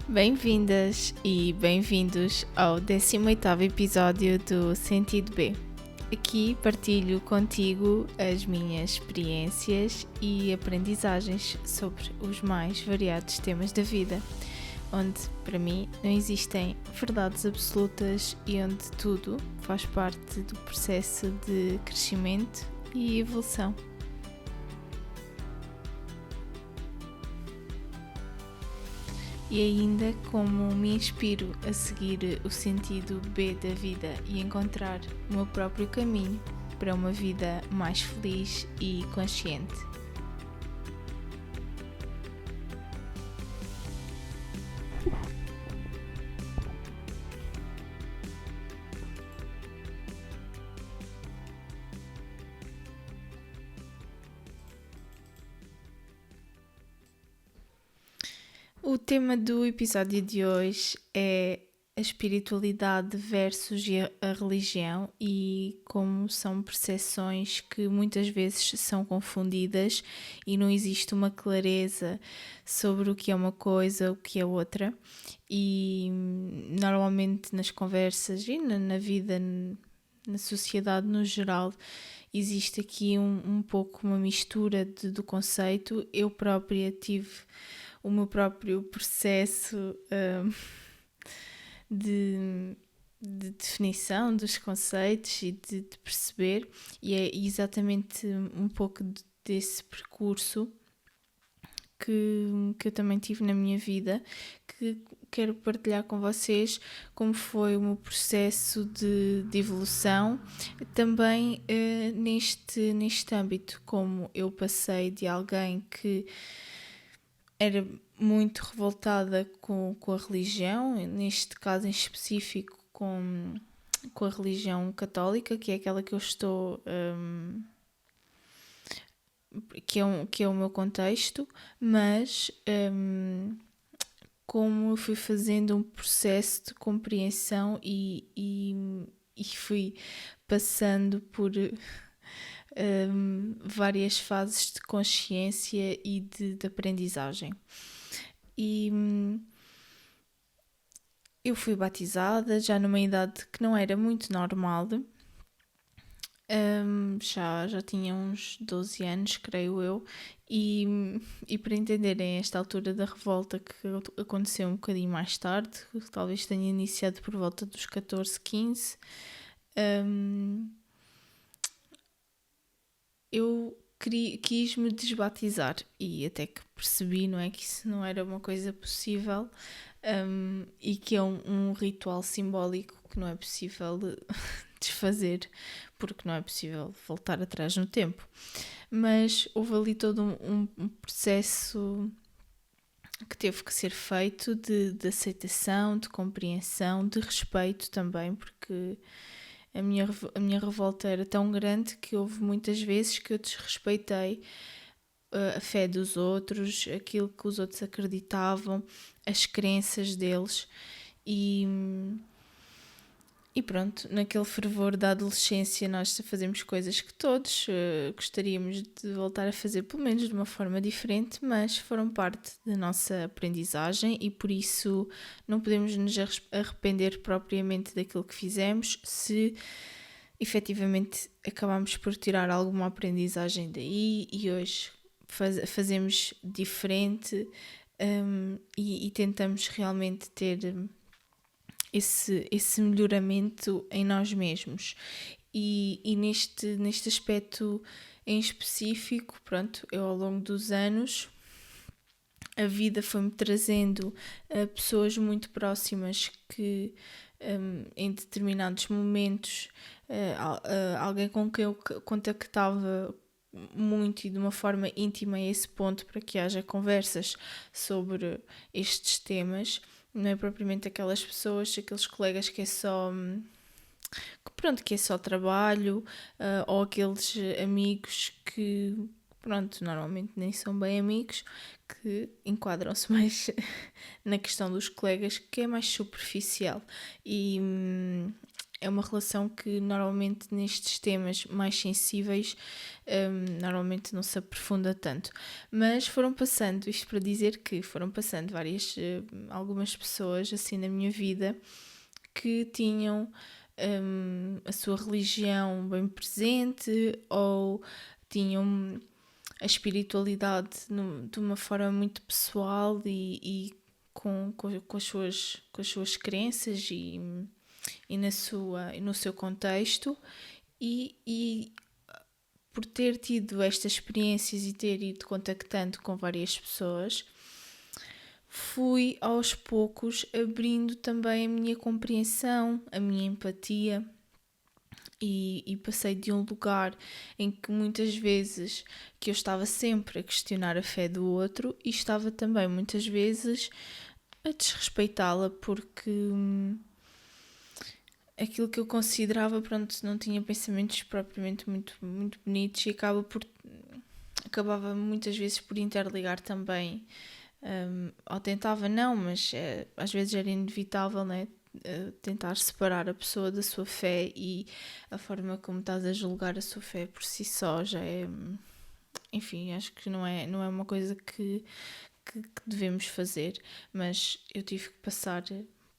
Bem-vindas e bem-vindos ao 18º episódio do Sentido B. Aqui partilho contigo as minhas experiências e aprendizagens sobre os mais variados temas da vida, onde, para mim, não existem verdades absolutas e onde tudo faz parte do processo de crescimento e evolução. E ainda como me inspiro a seguir o sentido B da vida e encontrar o meu próprio caminho para uma vida mais feliz e consciente. O tema do episódio de hoje é a espiritualidade versus a religião e como são percepções que muitas vezes são confundidas e não existe uma clareza sobre o que é uma coisa, o que é outra. E normalmente nas conversas e na vida, na sociedade no geral, existe aqui um pouco uma mistura do conceito. Eu própria tive o meu próprio processo de definição dos conceitos e de perceber, e é exatamente um pouco desse percurso que eu também tive na minha vida, que quero partilhar com vocês como foi o meu processo de evolução, também neste âmbito, como eu passei de alguém que era muito revoltada com a religião, neste caso em específico com a religião católica, que é aquela que eu estou... que é o meu contexto, mas como eu fui fazendo um processo de compreensão e fui passando por várias fases de consciência e de aprendizagem. E eu fui batizada já numa idade que não era muito normal. Já tinha uns 12 anos, creio eu, e para entenderem esta altura da revolta que aconteceu um bocadinho mais tarde, talvez tenha iniciado por volta dos 14, 15, eu quis-me desbatizar e até que percebi, não é, que isso não era uma coisa possível, e que é um ritual simbólico que não é possível desfazer, porque não é possível voltar atrás no tempo. Mas houve ali todo um processo que teve que ser feito de aceitação, de compreensão, de respeito também, porque a minha revolta era tão grande que houve muitas vezes que eu desrespeitei a fé dos outros, aquilo que os outros acreditavam, as crenças deles, e pronto, naquele fervor da adolescência nós fazemos coisas que todos gostaríamos de voltar a fazer, pelo menos de uma forma diferente, mas foram parte da nossa aprendizagem e por isso não podemos nos arrepender propriamente daquilo que fizemos se efetivamente acabamos por tirar alguma aprendizagem daí e hoje fazemos diferente, e tentamos realmente ter esse melhoramento em nós mesmos. E neste aspecto em específico, pronto, eu ao longo dos anos a vida foi-me trazendo pessoas muito próximas que em determinados momentos alguém com quem eu contactava muito e de uma forma íntima a esse ponto para que haja conversas sobre estes temas. Não é propriamente aquelas pessoas, aqueles colegas que é só trabalho, ou aqueles amigos que, pronto, normalmente nem são bem amigos, que enquadram-se mais na questão dos colegas, que é mais superficial. E é uma relação que normalmente nestes temas mais sensíveis normalmente não se aprofunda tanto. Mas foram passando, isto para dizer que foram passando algumas pessoas assim na minha vida que tinham a sua religião bem presente ou tinham a espiritualidade de uma forma muito pessoal e com as suas crenças e no seu contexto e por ter tido estas experiências e ter ido contactando com várias pessoas, fui aos poucos abrindo também a minha compreensão, a minha empatia e passei de um lugar em que muitas vezes que eu estava sempre a questionar a fé do outro e estava também muitas vezes a desrespeitá-la porque aquilo que eu considerava, pronto, não tinha pensamentos propriamente muito bonitos e acabava muitas vezes por interligar também, ou tentava não, mas às vezes era inevitável, né? Tentar separar a pessoa da sua fé e a forma como estás a julgar a sua fé por si só já é, enfim, acho que não é uma coisa que devemos fazer, mas eu tive que passar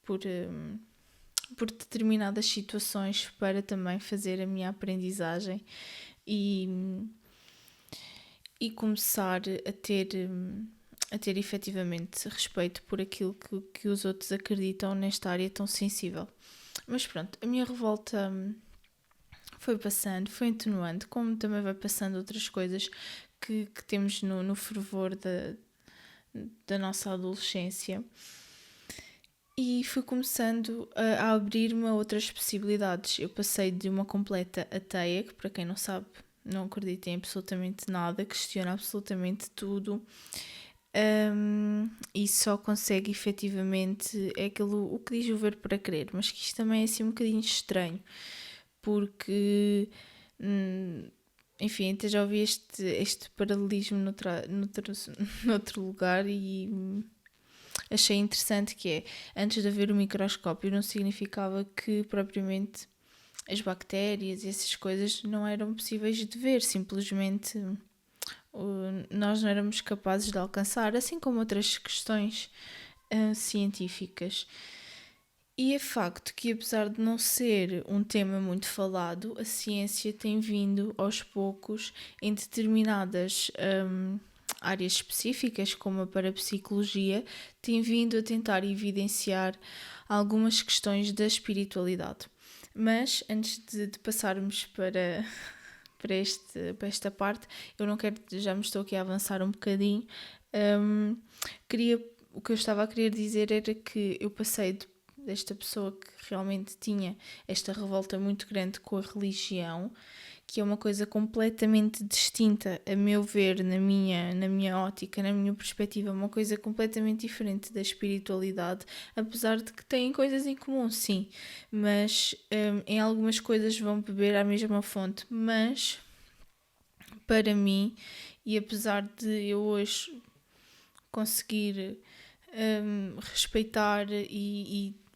por determinadas situações para também fazer a minha aprendizagem e começar a ter efetivamente respeito por aquilo que os outros acreditam nesta área tão sensível. Mas pronto, a minha revolta foi passando, foi atenuando, como também vai passando outras coisas que temos no fervor da nossa adolescência. E fui começando a abrir-me a outras possibilidades. Eu passei de uma completa ateia, que para quem não sabe, não acredita em absolutamente nada, questiona absolutamente tudo, e só consegue efetivamente o que diz o ver para crer, mas que isto também é assim um bocadinho estranho, porque enfim, até já ouvi este paralelismo noutro lugar e achei interessante que antes de haver o microscópio não significava que propriamente as bactérias e essas coisas não eram possíveis de ver, simplesmente nós não éramos capazes de alcançar, assim como outras questões científicas. E é facto que, apesar de não ser um tema muito falado, a ciência tem vindo aos poucos em determinadas áreas específicas, como a parapsicologia, tem vindo a tentar evidenciar algumas questões da espiritualidade. Mas antes de passarmos para esta parte, eu não quero, já me estou aqui a avançar um bocadinho. O que eu estava a querer dizer era que eu passei desta pessoa que realmente tinha esta revolta muito grande com a religião, que é uma coisa completamente distinta, a meu ver, na minha ótica, na minha perspectiva, uma coisa completamente diferente da espiritualidade, apesar de que têm coisas em comum, sim, mas em algumas coisas vão beber à mesma fonte, mas para mim, e apesar de eu hoje conseguir respeitar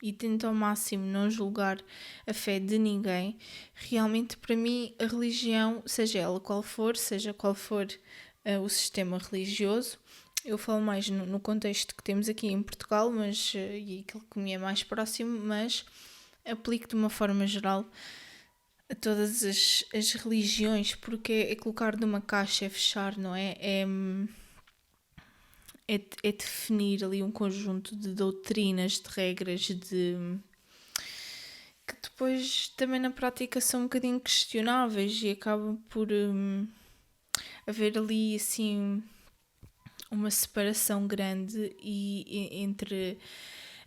e tento ao máximo não julgar a fé de ninguém, realmente para mim a religião, seja qual for o sistema religioso, eu falo mais no contexto que temos aqui em Portugal, mas e aquilo que me é mais próximo, mas aplico de uma forma geral a todas as religiões, porque é colocar numa caixa, é fechar, não é? É definir ali um conjunto de doutrinas, de regras, que depois também na prática são um bocadinho questionáveis e acabam por haver ali assim uma separação grande entre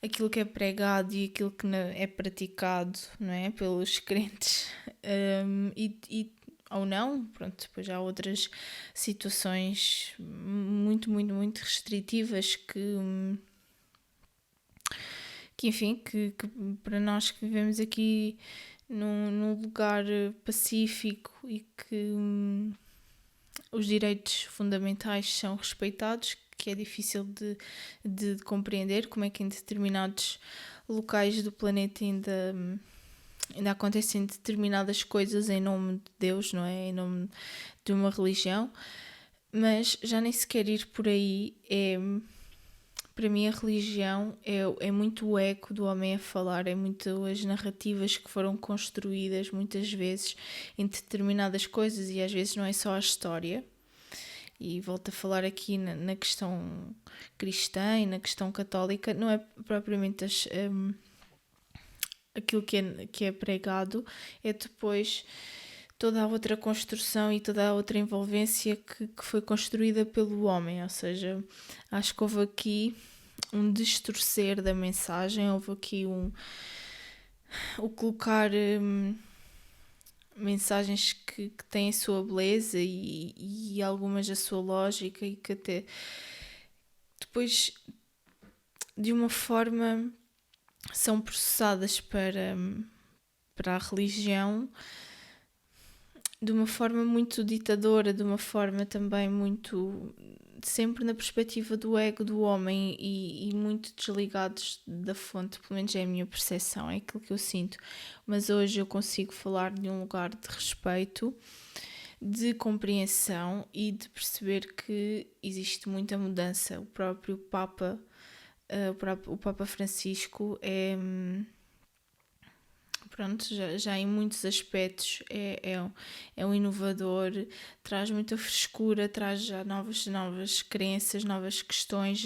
aquilo que é pregado e aquilo que é praticado, não é? Pelos crentes ou não, pronto, depois há outras situações muito restritivas que enfim, que para nós que vivemos aqui num lugar pacífico e que os direitos fundamentais são respeitados, que é difícil de compreender como é que em determinados locais do planeta ainda ainda acontecem determinadas coisas em nome de Deus, não é? Em nome de uma religião, mas já nem sequer ir por aí para mim a religião é muito o eco do homem a falar, é muito as narrativas que foram construídas muitas vezes em determinadas coisas, e às vezes não é só a história. E volto a falar aqui na questão cristã e na questão católica, não é propriamente aquilo que é pregado, é depois toda a outra construção e toda a outra envolvência que foi construída pelo homem. Ou seja, acho que houve aqui um distorcer da mensagem, houve aqui o colocar mensagens que têm a sua beleza e algumas a sua lógica, e que até depois de uma forma são processadas para a religião de uma forma muito ditadora, de uma forma também muito sempre na perspectiva do ego do homem e muito desligados da fonte. Pelo menos é a minha percepção, é aquilo que eu sinto. Mas hoje eu consigo falar de um lugar de respeito, de compreensão e de perceber que existe muita mudança. O próprio Papa, o Papa Francisco pronto, já em muitos aspectos é um inovador, traz muita frescura, traz já novas crenças, novas questões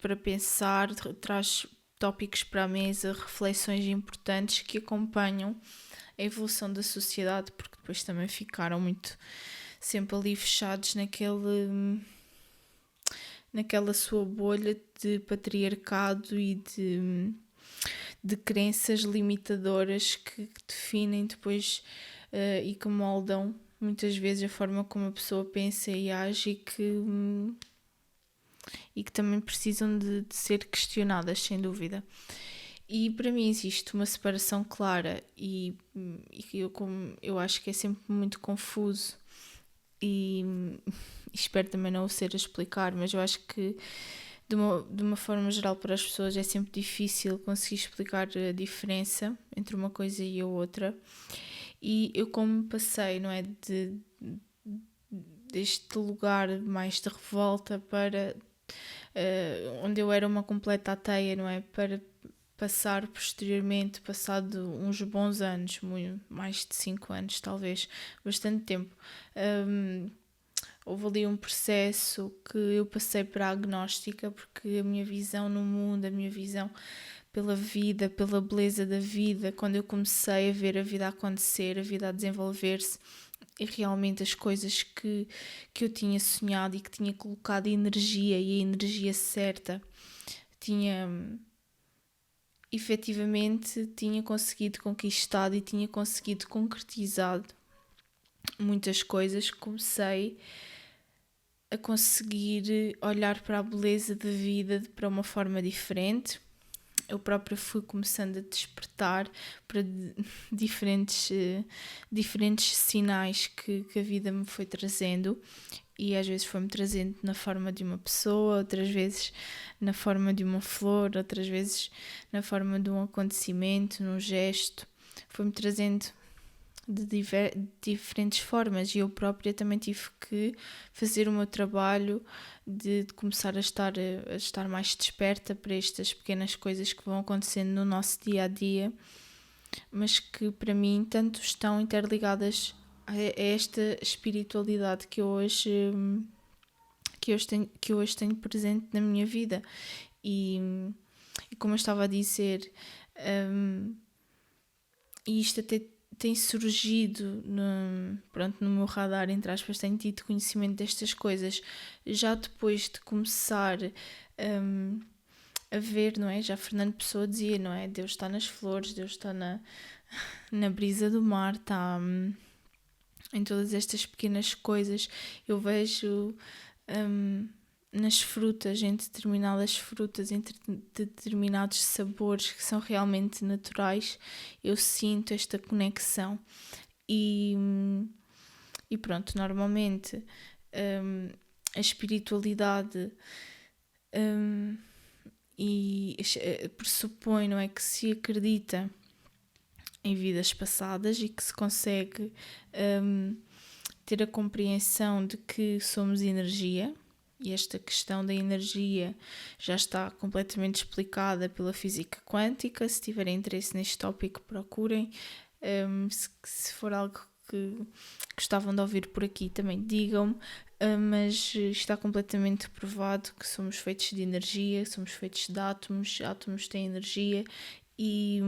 para pensar, traz tópicos para a mesa, reflexões importantes que acompanham a evolução da sociedade, porque depois também ficaram muito sempre ali fechados naquela sua bolha de patriarcado e de crenças limitadoras que definem depois e que moldam muitas vezes a forma como a pessoa pensa e age, e que também precisam de ser questionadas, sem dúvida. E para mim existe uma separação clara e eu acho que é sempre muito confuso e espero também não o ser a explicar, mas eu acho que de uma forma geral para as pessoas é sempre difícil conseguir explicar a diferença entre uma coisa e a outra. E eu, como passei, não é, deste lugar mais de revolta para onde eu era uma completa ateia, não é, para passar posteriormente, passado uns bons anos, mais de 5 anos talvez, bastante tempo, houve ali um processo que eu passei para a agnóstica, porque a minha visão no mundo, a minha visão pela vida, pela beleza da vida, quando eu comecei a ver a vida a acontecer, a vida a desenvolver-se, e realmente as coisas que eu tinha sonhado e que tinha colocado energia, e a energia certa, efetivamente tinha conseguido conquistar e tinha conseguido concretizar muitas coisas. Comecei a conseguir olhar para a beleza da vida para uma forma diferente. Eu própria fui começando a despertar para diferentes sinais que a vida me foi trazendo, e às vezes foi-me trazendo na forma de uma pessoa, outras vezes na forma de uma flor, outras vezes na forma de um acontecimento, num gesto. Foi-me trazendo de diferentes formas, e eu própria também tive que fazer o meu trabalho de começar a estar mais desperta para estas pequenas coisas que vão acontecendo no nosso dia a dia, mas que para mim tanto estão interligadas a esta espiritualidade que eu hoje tenho presente na minha vida. E como eu estava a dizer, e isto até tem surgido no meu radar, entre aspas, tenho tido conhecimento destas coisas já depois de começar a ver, não é? Já Fernando Pessoa dizia, não é? Deus está nas flores, Deus está na brisa do mar, está em todas estas pequenas coisas. Eu vejo nas frutas, em determinadas frutas, em determinados sabores que são realmente naturais, eu sinto esta conexão. E pronto, normalmente a espiritualidade e pressupõe, não é, que se acredita em vidas passadas e que se consegue ter a compreensão de que somos energia. E esta questão da energia já está completamente explicada pela física quântica. Se tiverem interesse neste tópico, procurem. Se for algo que gostavam de ouvir por aqui, também digam-me. Mas está completamente provado que somos feitos de energia, somos feitos de átomos têm energia e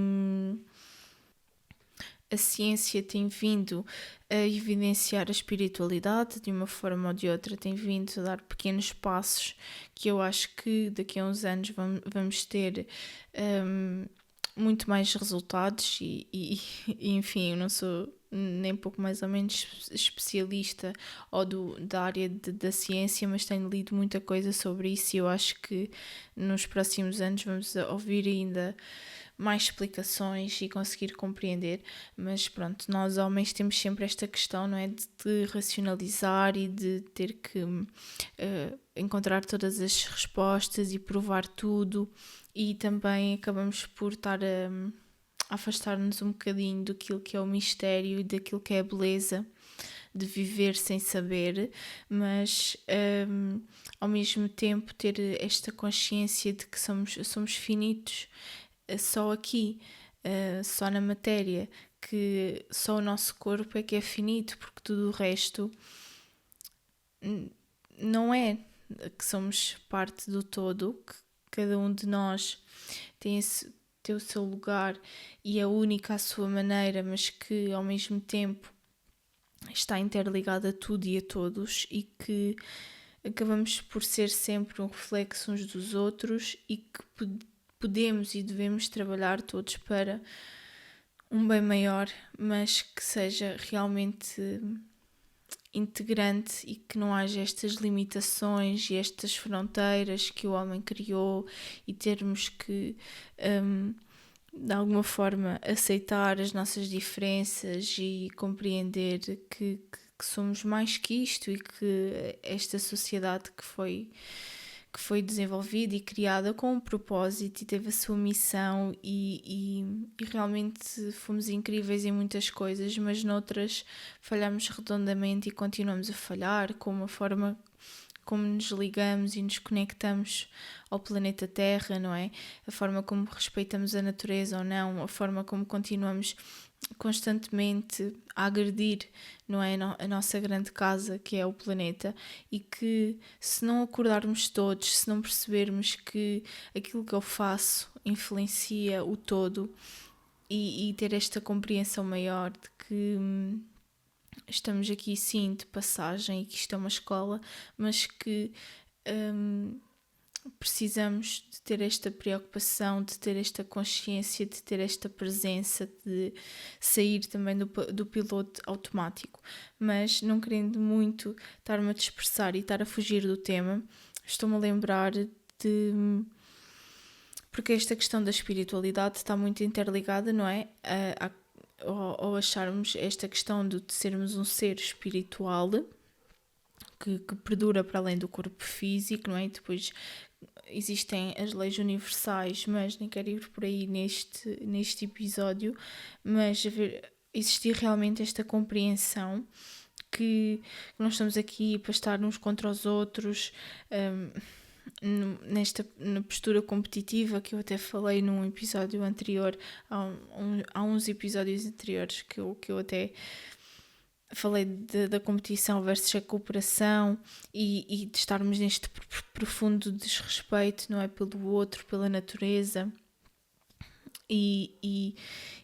a ciência tem vindo a evidenciar a espiritualidade de uma forma ou de outra, tem vindo a dar pequenos passos que eu acho que daqui a uns anos vamos ter muito mais resultados e enfim, eu não sou nem pouco mais ou menos especialista ou da área da ciência, mas tenho lido muita coisa sobre isso e eu acho que nos próximos anos vamos ouvir ainda mais explicações e conseguir compreender, mas pronto, nós homens temos sempre esta questão, não é, de racionalizar e de ter que encontrar todas as respostas e provar tudo e também acabamos por estar a afastar-nos um bocadinho daquilo que é o mistério e daquilo que é a beleza de viver sem saber, mas ao mesmo tempo ter esta consciência de que somos finitos só aqui, só na matéria, que só o nosso corpo é que é finito, porque tudo o resto não é, que somos parte do todo, que cada um de nós tem o seu lugar e é única à sua maneira, mas que ao mesmo tempo está interligado a tudo e a todos e que acabamos por ser sempre um reflexo uns dos outros e que podemos e devemos trabalhar todos para um bem maior, mas que seja realmente integrante e que não haja estas limitações e estas fronteiras que o homem criou e termos que de alguma forma aceitar as nossas diferenças e compreender que somos mais que isto e que esta sociedade que foi desenvolvida e criada com um propósito e teve a sua missão e realmente fomos incríveis em muitas coisas, mas noutras falhamos redondamente e continuamos a falhar, com a forma como nos ligamos e nos conectamos ao planeta Terra, não é? A forma como respeitamos a natureza ou não, a forma como continuamos constantemente a agredir, não é, a nossa grande casa que é o planeta, e que se não acordarmos todos, se não percebermos que aquilo que eu faço influencia o todo e ter esta compreensão maior de que estamos aqui sim de passagem e que isto é uma escola, mas que precisamos de ter esta preocupação, de ter esta consciência, de ter esta presença, de sair também do piloto automático. Mas não querendo muito estar-me a dispersar e estar a fugir do tema, estou-me a lembrar de... Porque esta questão da espiritualidade está muito interligada, não é? Ao acharmos esta questão de sermos um ser espiritual que perdura para além do corpo físico, não é? E depois existem as leis universais, mas nem quero ir por aí neste episódio, mas existir realmente esta compreensão que nós estamos aqui para estar uns contra os outros, na postura competitiva que eu até falei num episódio anterior, há uns episódios anteriores que eu até falei da competição versus a cooperação e de estarmos neste profundo desrespeito, não é, pelo outro, pela natureza, e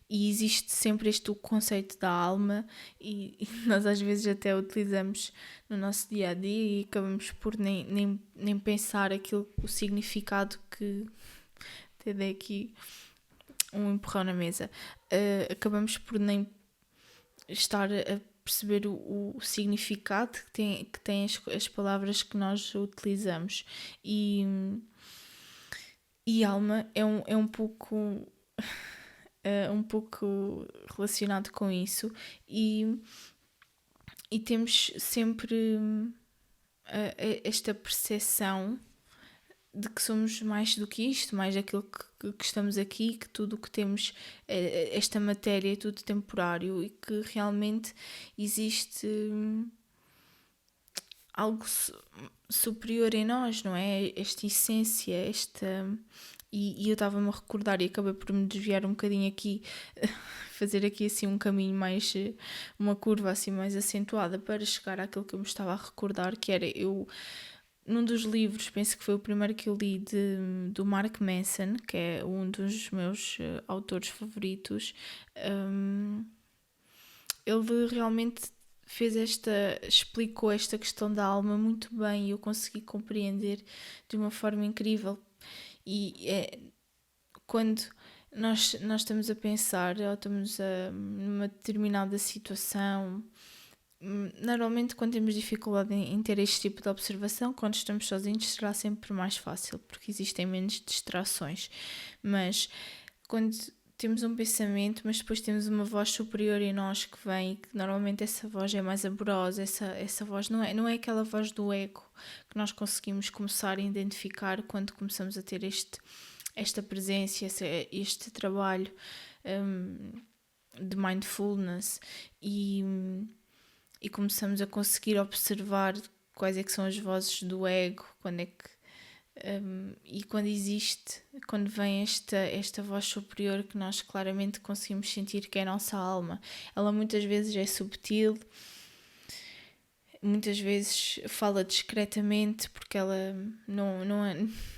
existe sempre o conceito da alma e nós às vezes até utilizamos no nosso dia a dia e acabamos por nem pensar o significado que até dei aqui um empurrão na mesa, acabamos por nem estar a perceber o significado que tem as palavras que nós utilizamos e alma é um pouco relacionado com isso e temos sempre esta percepção de que somos mais do que isto, mais aquilo que estamos aqui, que tudo o que temos, esta matéria é tudo temporário e que realmente existe algo superior em nós, não é? Esta essência, E eu estava-me a recordar e acabei por me desviar um bocadinho aqui, fazer aqui assim um caminho mais, uma curva assim mais acentuada para chegar àquilo que eu me estava a recordar, que era eu, num dos livros, penso que foi o primeiro que eu li do Mark Manson, que é um dos meus autores favoritos. Ele realmente explicou esta questão da alma muito bem e eu consegui compreender de uma forma incrível. E quando nós estamos a pensar ou estamos numa determinada situação, normalmente quando temos dificuldade em ter este tipo de observação, quando estamos sozinhos será sempre mais fácil, porque existem menos distrações. Mas quando temos um pensamento, mas depois temos uma voz superior em nós que vem, e que normalmente essa voz é mais amorosa, essa voz não é aquela voz do ego que nós conseguimos começar a identificar quando começamos a ter esta presença, este trabalho de mindfulness e começamos a conseguir observar quais é que são as vozes do ego, e quando vem esta voz superior que nós claramente conseguimos sentir que é a nossa alma. Ela muitas vezes é subtil, muitas vezes fala discretamente porque ela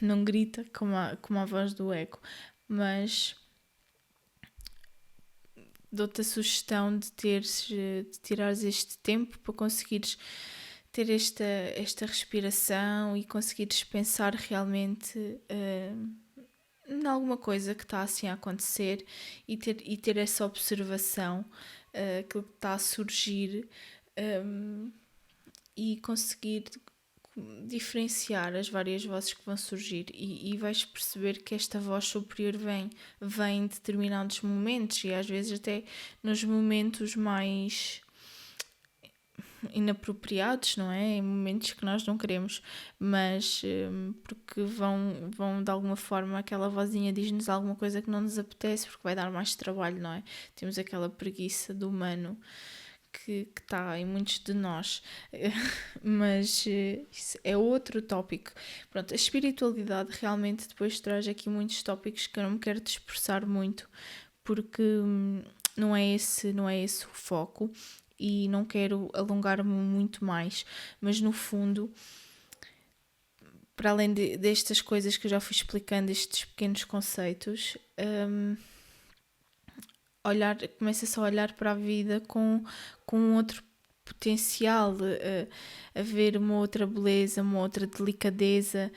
não grita como a voz do ego, mas dou-te a sugestão de tirares este tempo para conseguires ter esta respiração e conseguires pensar realmente em alguma coisa que está assim a acontecer e ter essa observação, aquilo que está a surgir, e conseguir diferenciar as várias vozes que vão surgir e vais perceber que esta voz superior vem em determinados momentos e às vezes até nos momentos mais inapropriados, não é? Em momentos que nós não queremos, mas porque vão de alguma forma, aquela vozinha diz-nos alguma coisa que não nos apetece porque vai dar mais trabalho, não é? Temos aquela preguiça do humano que está em muitos de nós, mas isso é outro tópico. Pronto, a espiritualidade realmente depois traz aqui muitos tópicos que eu não me quero dispersar muito, porque não é esse o foco e não quero alongar-me muito mais, mas no fundo, para além destas coisas que eu já fui explicando, estes pequenos conceitos, começa-se a olhar para a vida com outro potencial, a ver uma outra beleza, uma outra delicadeza.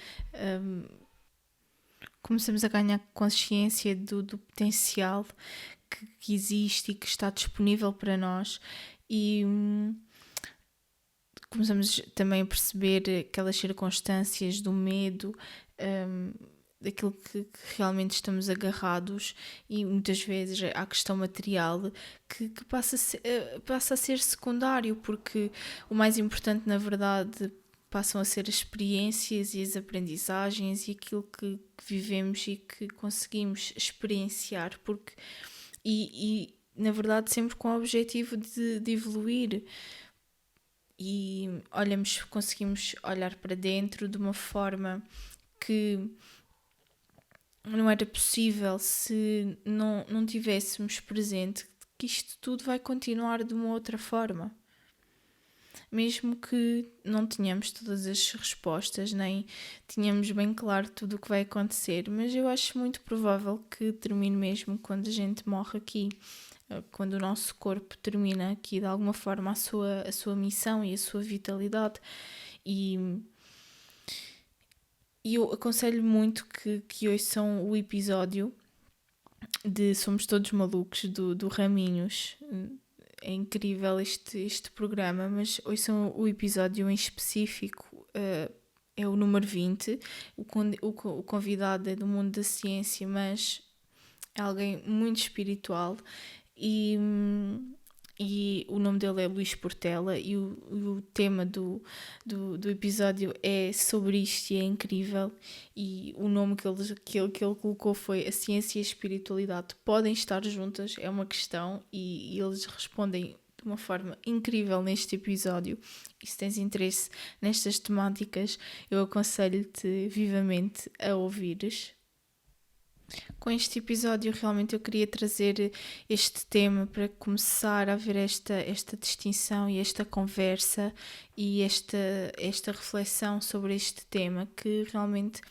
Começamos a ganhar consciência do potencial que existe e que está disponível para nós e começamos também a perceber aquelas circunstâncias do medo, daquilo que realmente estamos agarrados e muitas vezes há a questão material que passa a ser secundário, porque o mais importante na verdade passam a ser as experiências e as aprendizagens e aquilo que vivemos e que conseguimos experienciar, porque e na verdade sempre com o objetivo de evoluir. E conseguimos olhar para dentro de uma forma que não era possível se não tivéssemos presente que isto tudo vai continuar de uma outra forma. Mesmo que não tenhamos todas as respostas, nem tenhamos bem claro tudo o que vai acontecer, mas eu acho muito provável que termine mesmo quando a gente morre aqui, quando o nosso corpo termina aqui de alguma forma a sua missão e a sua vitalidade. E eu aconselho muito que ouçam o episódio de Somos Todos Malucos, do Raminhos. É incrível este programa, mas ouçam o episódio em específico, é o número 20. O convidado é do mundo da ciência, mas é alguém muito espiritual e e o nome dele é Luís Portela, e o tema do episódio é sobre isto e é incrível. E o nome que ele colocou foi: a ciência e a espiritualidade podem estar juntas? É uma questão, e eles respondem de uma forma incrível neste episódio. E se tens interesse nestas temáticas, eu aconselho-te vivamente a ouvires. Com este episódio realmente eu queria trazer este tema para começar a haver esta distinção e esta conversa e esta reflexão sobre este tema, que realmente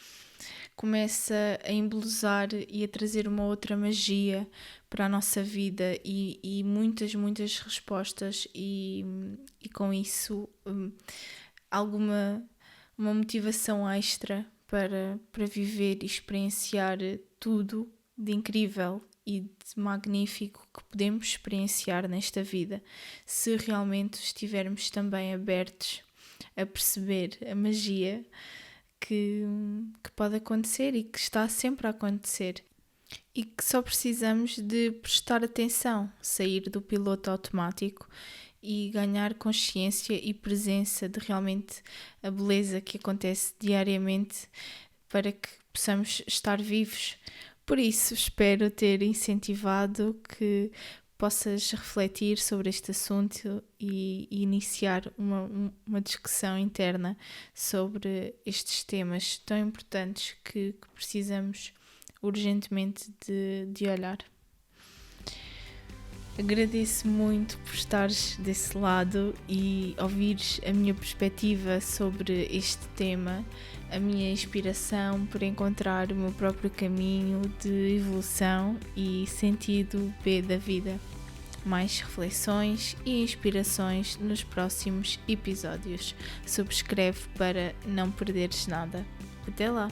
começa a embelezar e a trazer uma outra magia para a nossa vida e muitas respostas e com isso uma motivação extra para viver e experienciar tudo de incrível e de magnífico que podemos experienciar nesta vida, se realmente estivermos também abertos a perceber a magia que pode acontecer e que está sempre a acontecer, e que só precisamos de prestar atenção, sair do piloto automático e ganhar consciência e presença de realmente a beleza que acontece diariamente para que possamos estar vivos. Por isso, espero ter incentivado que possas refletir sobre este assunto e iniciar uma discussão interna sobre estes temas tão importantes que precisamos urgentemente de olhar. Agradeço muito por estares desse lado e ouvires a minha perspectiva sobre este tema, a minha inspiração por encontrar o meu próprio caminho de evolução e sentido B da vida. Mais reflexões e inspirações nos próximos episódios. Subscreve para não perderes nada. Até lá!